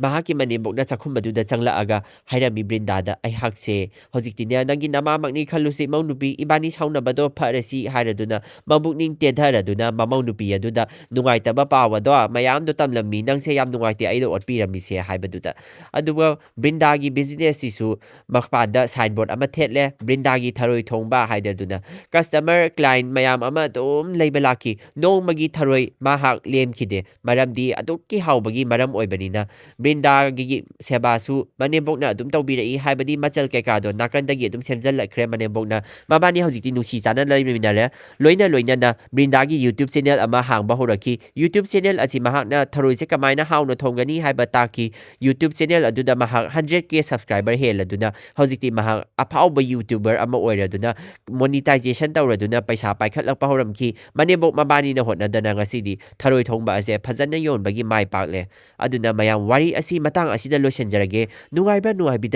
Speaker 2: ꯃꯍꯥꯛꯀꯤ ꯃꯅꯦꯝꯕꯣꯛꯅ ꯆꯥꯛꯈꯨꯝꯗꯨꯗ ꯆꯪꯂꯛꯑꯒ ꯍꯥꯏꯔꯝꯃꯤ ꯕ꯭ꯔꯤꯟꯗꯥꯗ, ꯑꯩꯍꯥꯛꯁꯦ ꯍꯧꯖꯤꯛꯇꯤꯅꯦ ꯅꯪꯒꯤ ꯅꯃꯥꯃꯛꯅꯤ ꯈꯜꯂꯨꯁꯤ ꯏꯃꯧ ꯅꯨꯄꯤ, ꯏꯕꯥꯅꯤ ꯁꯥꯎꯅꯕꯗꯣ ꯐꯔꯁꯤ ꯍꯥꯏꯔꯗꯨꯅ ꯃꯕꯨꯛꯅꯤꯡ ꯇꯦꯟꯊꯔꯗꯨꯅ ꯃꯃꯧ ꯅꯨꯄꯤ ꯑꯗꯨꯗ ꯅꯨꯡꯉꯥꯏꯇꯕ ꯄꯥꯎ ꯑꯗꯣ ꯃꯌꯥꯝꯗꯣ ꯇꯝꯂꯝꯃꯤ, ꯅꯪꯁꯦ ꯌꯥꯝ ꯅꯨꯡꯉꯥꯏꯇꯦ ꯑꯩꯅ ꯑꯣꯠꯄꯤꯔꯝꯃꯤꯁꯦ ꯍꯥꯏꯕꯗꯨꯗ. ꯑꯗꯨꯒ ꯕ꯭ꯔꯤꯟꯗꯥꯒꯤ ꯕꯤꯖꯤꯅꯦꯁꯁꯤꯁꯨ ꯃꯄꯥꯟꯗ ꯁꯥꯏꯟꯕꯣꯔꯗ ꯑꯃ ꯊꯦꯠꯂꯦ, ꯕ꯭ꯔꯤꯟꯗꯥꯒꯤ ꯊꯔꯣꯏ ꯊꯣꯡꯕ ꯍꯥꯏꯗꯗꯨꯅ. ꯀꯁꯇꯃꯔ ꯀ꯭ꯂꯥꯏꯟ ꯃꯌꯥꯝ ꯑꯃ ꯑꯗꯨꯝ ꯂꯩꯕ ꯂꯥꯛꯈꯤ. ꯅꯣꯡꯃꯒꯤ ꯊꯔꯣꯏ ꯃꯍꯥꯛ ꯂꯦꯝꯈꯤꯗꯦ, ꯃꯔꯝꯗꯤ ꯑꯗꯨꯛꯀꯤ ꯍꯥꯎꯕꯒꯤ ꯃꯔꯝ ꯑꯣꯏꯕꯅꯤꯅ. ꯕ꯭ꯔꯤꯟꯗꯥꯒꯤ ꯁꯦꯕꯥꯁꯨ ꯃꯅꯦꯝꯕꯣꯛꯅ ꯑꯗꯨꯝ ꯇꯧꯕꯤꯔꯛꯏ, ꯍꯥꯏꯕꯗꯤ ꯃꯆꯜ ꯀꯩꯀꯥꯗꯣ ꯅꯥꯀꯟꯗꯒꯤ ꯑꯗꯨꯝ ꯁꯦꯝꯖꯤꯜꯂꯛꯈ꯭रे ꯃꯅꯦꯝꯕꯣꯛꯅ. ꯃꯕꯥꯅꯤ ꯍꯧꯖꯤꯛꯇꯤ ꯅꯨꯡꯁꯤ ꯆꯥꯟꯅꯅ ꯂꯩꯃꯤꯟꯅꯔꯦ. ꯂꯣꯏꯅꯅ ꯕ꯭ꯔꯤꯟꯗꯥꯒꯤ ꯌꯨꯇ꯭ꯌꯨꯕ ꯆꯦꯅꯦꯜ ꯑꯃ ꯍꯥꯡꯕ ꯍꯧꯔꯛꯈꯤ. ꯌꯨꯇ꯭ꯌꯨꯕ ꯆꯦꯅꯦꯜ ꯑꯁꯤ ꯃꯍꯥꯛꯅ ꯊꯔꯣꯏꯁꯦ ꯀꯃꯥꯏꯅ ꯍꯥꯎꯅ ꯊꯣꯡꯒꯅꯤ ꯍꯥꯏꯕ ꯇꯥꯛꯈꯤ. ꯌꯨꯇ꯭ꯌꯨꯕ ꯆꯦꯅꯦꯜ ꯑꯗꯨꯗ ꯃꯍꯥꯛ 100K ꯁꯕꯁꯀ꯭ꯔꯥꯏꯕꯔ ꯍꯦꯜꯂꯗꯨꯅ ꯍꯧꯖꯤꯛꯇꯤ ꯃꯍꯥꯛ ꯑꯐꯥꯎꯕ ꯌꯨꯇ꯭ꯌꯨꯕꯔ ꯑꯃ ꯑꯣꯏꯔꯗꯨꯅ ꯃꯣꯅꯤꯇꯥꯏꯖꯦꯁꯟ ꯇꯧꯔꯗꯨꯅ ꯄꯩꯁꯥ ꯄꯥꯏꯈꯠꯂꯛꯄ ꯍꯧꯔꯝꯈꯤ. ꯃꯅꯦꯝꯕꯣꯛ ꯃꯕꯥꯅꯤꯅ ꯍꯣꯠꯅꯗꯅ ꯉꯁꯤꯗꯤ ꯊꯔꯣꯏ ꯊꯣꯡꯕ ꯑꯁꯦ ꯐꯖꯅ ꯌꯣꯟꯕꯒꯤ ꯃꯥꯏ ꯄꯥꯛꯂꯦ. ꯑꯗꯨꯅ ꯃꯌꯥꯝ ꯋꯥꯔꯤ ꯑꯁꯤ ꯃꯇꯥꯡ ꯑꯁꯤꯗ ꯂꯣꯏꯁꯤꯟꯖꯔꯒꯦ. ꯅꯨꯡꯉꯥꯏꯕ꯭ꯔꯥ ꯅꯨꯡꯉꯥꯏꯕꯤꯗꯕ꯭ꯔꯥ